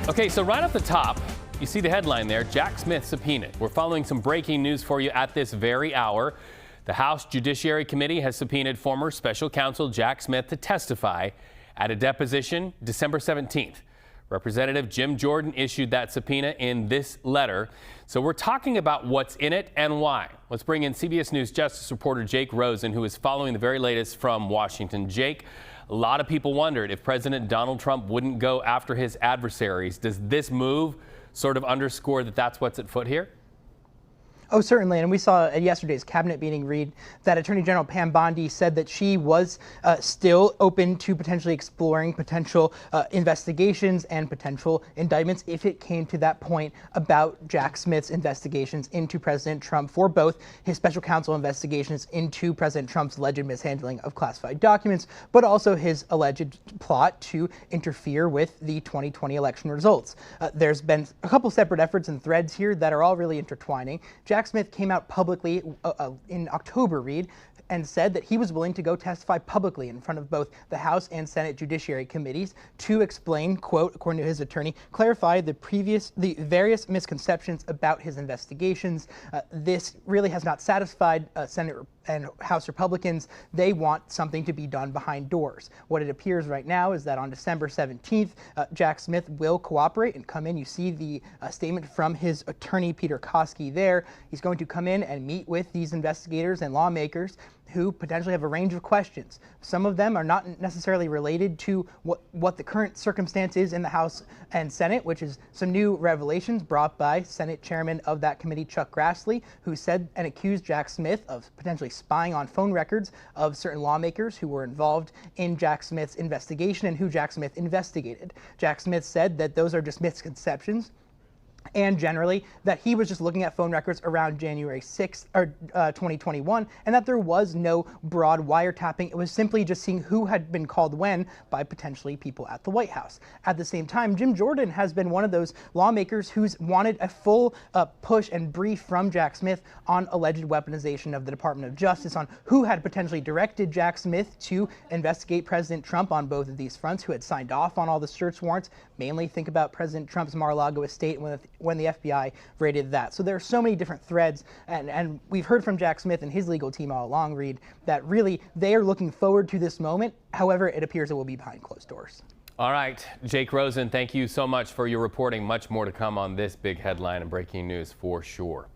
Okay, so right off the top, you see the headline there, Jack Smith subpoenaed. We're following some breaking news for you at this very hour. The House Judiciary Committee has subpoenaed former special counsel Jack Smith to testify at a deposition December 17th. Representative Jim Jordan issued that subpoena in this letter. So we're talking about what's in it and why. Let's bring in CBS News Justice reporter Jake Rosen, who is following the very latest from Washington. Jake, a lot of people wondered if President Donald Trump wouldn't go after his adversaries. Does this move sort of underscore that that's what's at foot here? Oh, certainly. And we saw at yesterday's cabinet meeting, Reed, that Attorney General Pam Bondi said that she was still open to potentially exploring potential investigations and potential indictments if it came to that point about Jack Smith's investigations into President Trump for both his special counsel investigations into President Trump's alleged mishandling of classified documents, but also his alleged plot to interfere with the 2020 election results. There's been a couple separate efforts and threads here that are all really intertwining. Jack Smith came out publicly in October, Reed, and said that he was willing to go testify publicly in front of both the House and Senate Judiciary Committees to explain, quote, according to his attorney, clarify the various misconceptions about his investigations. This really has not satisfied Senate and House Republicans. They want something to be done behind doors. What it appears right now is that on December 17th, Jack Smith will cooperate and come in. You see the statement from his attorney, Peter Koski, there. He's going to come in and meet with these investigators and lawmakers who potentially have a range of questions. Some of them are not necessarily related to what the current circumstance is in the House and Senate, which is some new revelations brought by Senate Chairman of that committee, Chuck Grassley, who said and accused Jack Smith of potentially spying on phone records of certain lawmakers who were involved in Jack Smith's investigation and who Jack Smith investigated. Jack Smith said that those are just misconceptions, and generally that he was just looking at phone records around January 6th or 2021, and that there was no broad wiretapping. It was simply just seeing who had been called when by potentially people at the White House. At the same time, Jim Jordan has been one of those lawmakers who's wanted a full push and brief from Jack Smith on alleged weaponization of the Department of Justice, on who had potentially directed Jack Smith to investigate President Trump on both of these fronts, who had signed off on all the search warrants. Mainly think about President Trump's Mar-a-Lago estate when the FBI raided that. So there are so many different threads, and we've heard from Jack Smith and his legal team all along, Reed, that really they are looking forward to this moment. However, it appears it will be behind closed doors. All right, Jake Rosen, thank you so much for your reporting. Much more to come on this big headline and breaking news for sure.